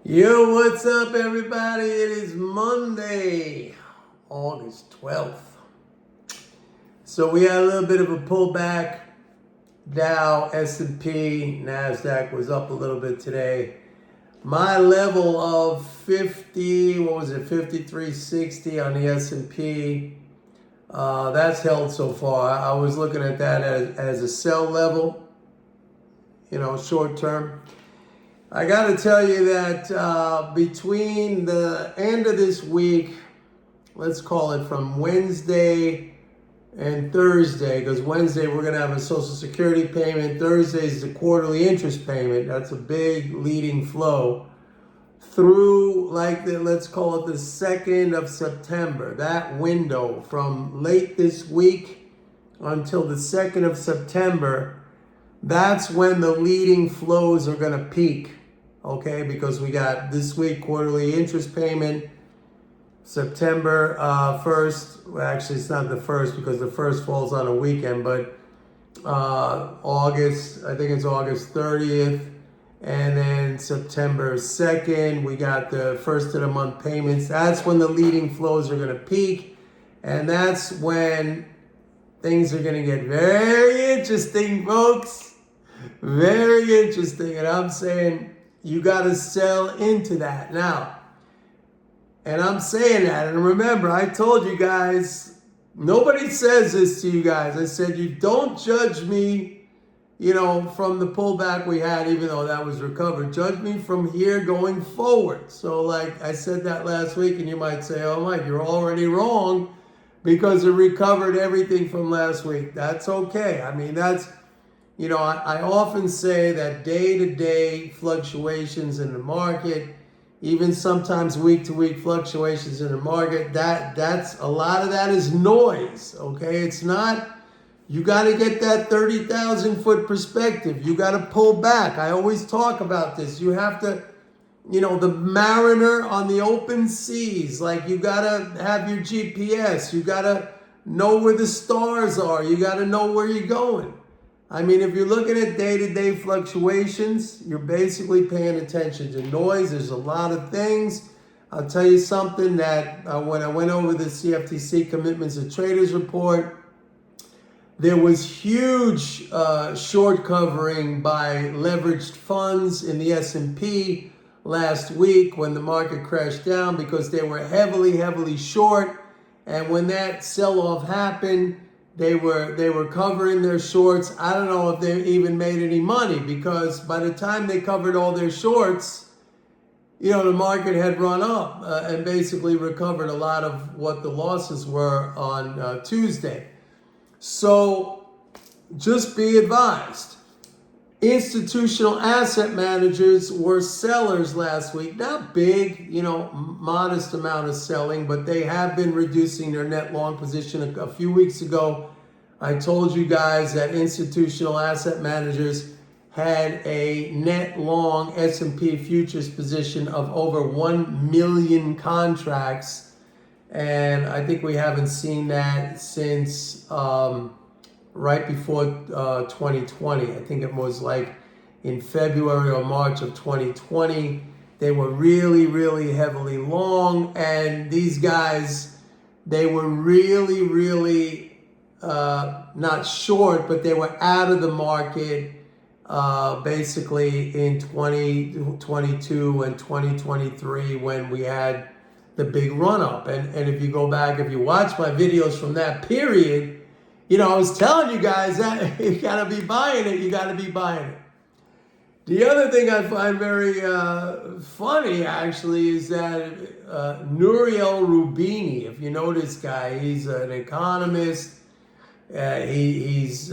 Yo, what's up, everybody? It is Monday, August 12th. So we had a little bit of a pullback. Dow, S&P, NASDAQ was up a little bit today. My level of 5360 on the S&P, that's held so far. I was looking at that as a sell level, short term. I got to tell you that between the end of this week, let's call it from Wednesday and Thursday, because Wednesday we're going to have a Social Security payment. Thursday is the quarterly interest payment. That's a big leading flow through, let's call it the 2nd of September. That window from late this week until the 2nd of September, that's when the leading flows are going to peak. Okay, because we got this week quarterly interest payment, September 1st. Well, actually, it's not the 1st because the 1st falls on a weekend, but August, I think it's August 30th. And then September 2nd, we got the first of the month payments. That's when the leading flows are going to peak. And that's when things are going to get very interesting, folks. Very interesting. And I'm saying, you got to sell into that now. And I'm saying that. And remember, I told you guys, nobody says this to you guys. I said, you don't judge me, from the pullback we had, even though that was recovered. Judge me from here going forward. So like I said that last week, and you might say, oh, Mike, you're already wrong because it recovered everything from last week. That's okay. I mean, that's... I often say that day-to-day fluctuations in the market, even sometimes week-to-week fluctuations in the market, that's a lot of that is noise, okay? It's not, you got to get that 30,000-foot perspective. You got to pull back. I always talk about this. You have to, the mariner on the open seas, like you got to have your GPS. You got to know where the stars are. You got to know where you're going. I mean, if you're looking at day-to-day fluctuations, you're basically paying attention to noise. There's a lot of things. I'll tell you something that when I went over the CFTC Commitments of Traders report, there was huge short covering by leveraged funds in the S&P last week when the market crashed down because they were heavily short. And when that sell-off happened, They were covering their shorts. I don't know if they even made any money because by the time they covered all their shorts, the market had run up and basically recovered a lot of what the losses were on Tuesday. So just be advised. Institutional asset managers were sellers last week. Not big, modest amount of selling, but they have been reducing their net long position. A few weeks ago, I told you guys that institutional asset managers had a net long S&P futures position of over 1 million contracts. And I think we haven't seen that since right before 2020. I think it was like in February or March of 2020. They were really heavily long, and these guys, they were really not short, but they were out of the market basically in 2022 and 2023 when we had the big run up. And if you go back, if you watch my videos from that period, I was telling you guys that you got to be buying it. You got to be buying it. The other thing I find very funny, actually, is that Nouriel Roubini, if you know this guy, he's an economist. His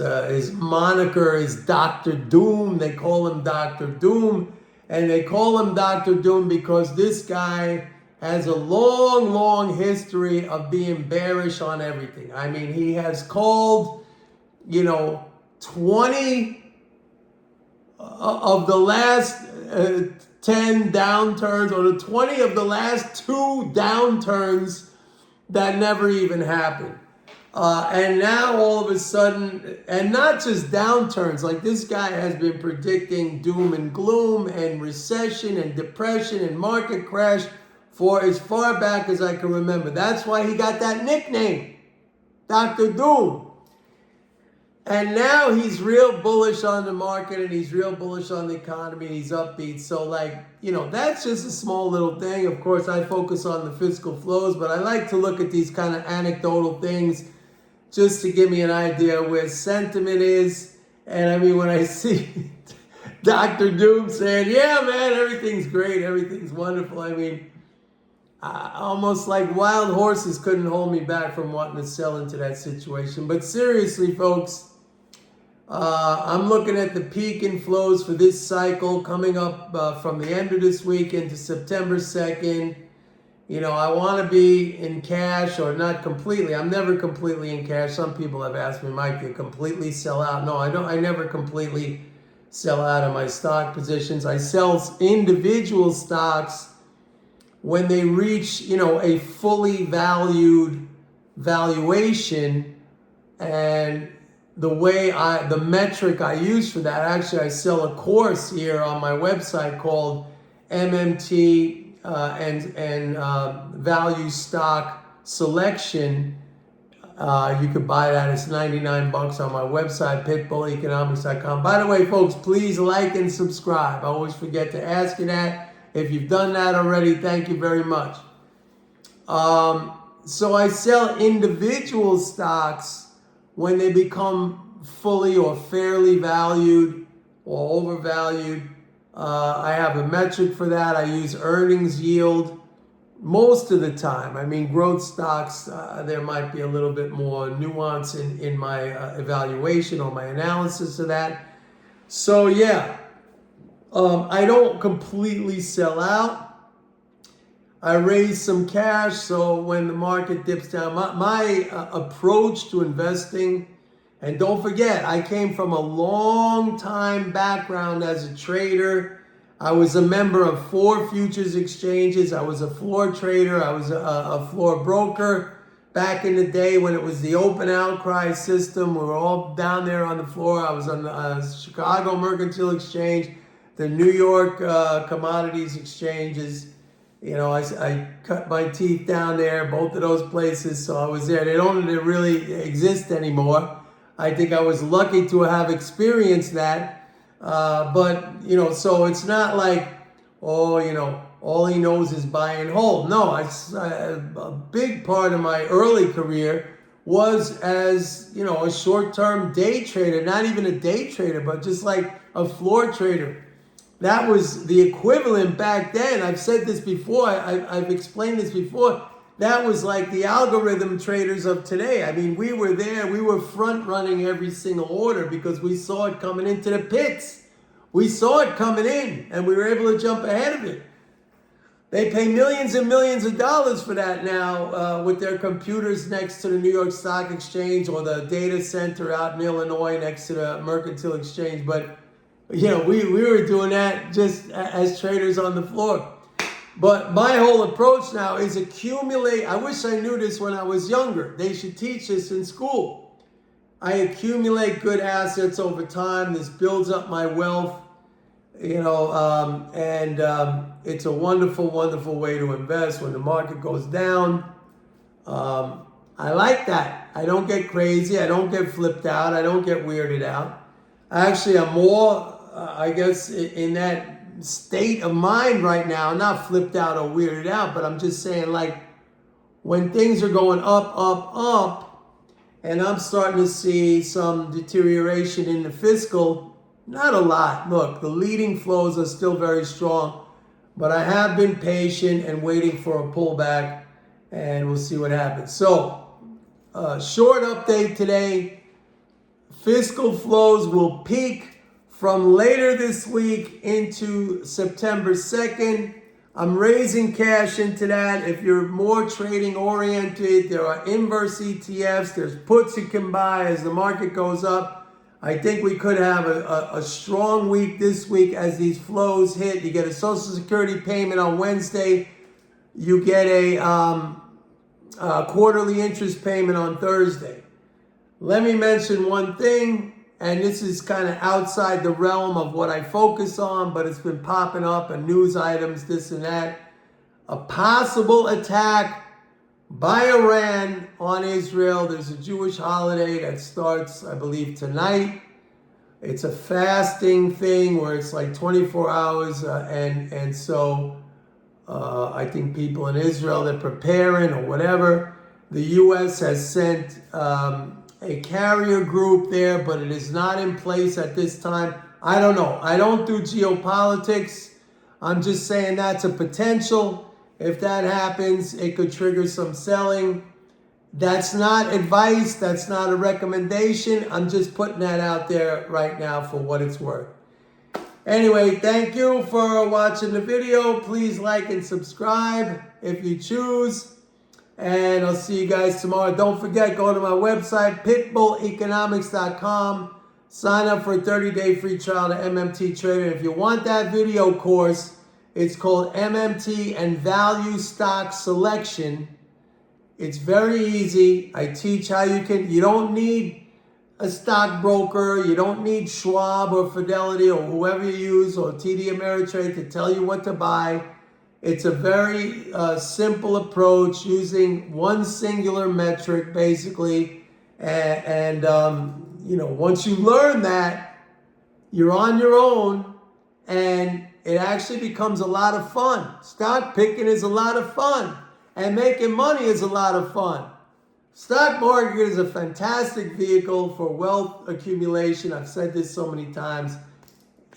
moniker is Dr. Doom. They call him Dr. Doom. And they call him Dr. Doom because this guy has a long history of being bearish on everything. I mean, he has called, 20 of the last 10 downturns, or the 20 of the last 2 downturns that never even happened. And now all of a sudden, and not just downturns, like this guy has been predicting doom and gloom and recession and depression and market crash for as far back as I can remember. That's why he got that nickname, Dr. Doom. And now he's real bullish on the market and he's real bullish on the economy. He's upbeat. So that's just a small little thing. Of course, I focus on the fiscal flows, but I like to look at these kind of anecdotal things just to give me an idea where sentiment is. And I mean, when I see Dr. Doom saying, yeah, man, everything's great, everything's wonderful. I mean, almost like wild horses couldn't hold me back from wanting to sell into that situation. But seriously, folks, I'm looking at the peak in flows for this cycle coming up from the end of this week into September 2nd. I want to be in cash, or not completely. I'm never completely in cash. Some people have asked me, Mike, you completely sell out? No, I don't. I never completely sell out of my stock positions. I sell individual stocks when they reach, a fully valued valuation. And the metric I use for that, actually I sell a course here on my website called MMT and Value Stock Selection. You could buy that. It's $99 on my website, pitbulleconomics.com. By the way, folks, please like and subscribe. I always forget to ask you that. If you've done that already, thank you very much. So I sell individual stocks when they become fully or fairly valued or overvalued. I have a metric for that. I use earnings yield most of the time. I mean, growth stocks, there might be a little bit more nuance in my evaluation or my analysis of that. So yeah, I don't completely sell out. I raise some cash, so when the market dips down, my approach to investing, and don't forget, I came from a long time background as a trader. I was a member of 4 futures exchanges. I was a floor trader. I was a floor broker back in the day when it was the open outcry system. We were all down there on the floor. I was on the Chicago Mercantile Exchange, the New York Commodities Exchanges. I cut my teeth down there, both of those places, so I was there. They don't really exist anymore. I think I was lucky to have experienced that. But so it's not like, all he knows is buy and hold. No, a big part of my early career was as, a short-term day trader, not even a day trader, but just like a floor trader. That was the equivalent back then. I've said this before. I've explained this before. That was like the algorithm traders of today. I mean, we were there. We were front running every single order because we saw it coming into the pits. We saw it coming in and we were able to jump ahead of it. They pay millions and millions of dollars for that now with their computers next to the New York Stock Exchange or the data center out in Illinois next to the Mercantile Exchange. But we were doing that just as traders on the floor. But my whole approach now is accumulate. I wish I knew this when I was younger. They should teach this in school. I accumulate good assets over time. This builds up my wealth, and it's a wonderful, wonderful way to invest when the market goes down. I like that. I don't get crazy. I don't get flipped out. I don't get weirded out. Actually, I'm more, in that state of mind right now, not flipped out or weirded out, but I'm just saying, like, when things are going up, and I'm starting to see some deterioration in the fiscal, not a lot. Look, the leading flows are still very strong, but I have been patient and waiting for a pullback, and we'll see what happens. So, short update today. Fiscal flows will peak from later this week into September 2nd. I'm raising cash into that. If you're more trading oriented, there are inverse ETFs. There's puts you can buy as the market goes up. I think we could have a strong week this week as these flows hit. You get a Social Security payment on Wednesday. You get a quarterly interest payment on Thursday. let me mention one thing, and this is kind of outside the realm of what I focus on, but it's been popping up in news items, this and that. A possible attack by Iran on Israel. There's a Jewish holiday that starts, I believe, tonight. It's a fasting thing where it's like 24 hours, and so I think people in Israel, they're preparing or whatever. The U.S. has sent a carrier group there, but it is not in place at this time. I don't know. I don't do geopolitics. I'm just saying that's a potential. If that happens, it could trigger some selling. That's not advice. That's not a recommendation. I'm just putting that out there right now for what it's worth. Anyway, thank you for watching the video. Please like and subscribe if you choose. And I'll see you guys tomorrow. Don't forget, go to my website, pitbulleconomics.com. Sign up for a 30-day free trial to MMT Trader. If you want that video course, it's called MMT and Value Stock Selection. It's very easy. I teach how you don't need a stockbroker. You don't need Schwab or Fidelity or whoever you use or TD Ameritrade to tell you what to buy. It's a very simple approach using one singular metric, basically. And once you learn that, you're on your own, and it actually becomes a lot of fun. Stock picking is a lot of fun, and making money is a lot of fun. Stock market is a fantastic vehicle for wealth accumulation. I've said this so many times.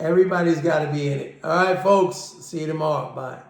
Everybody's got to be in it. All right, folks. See you tomorrow. Bye.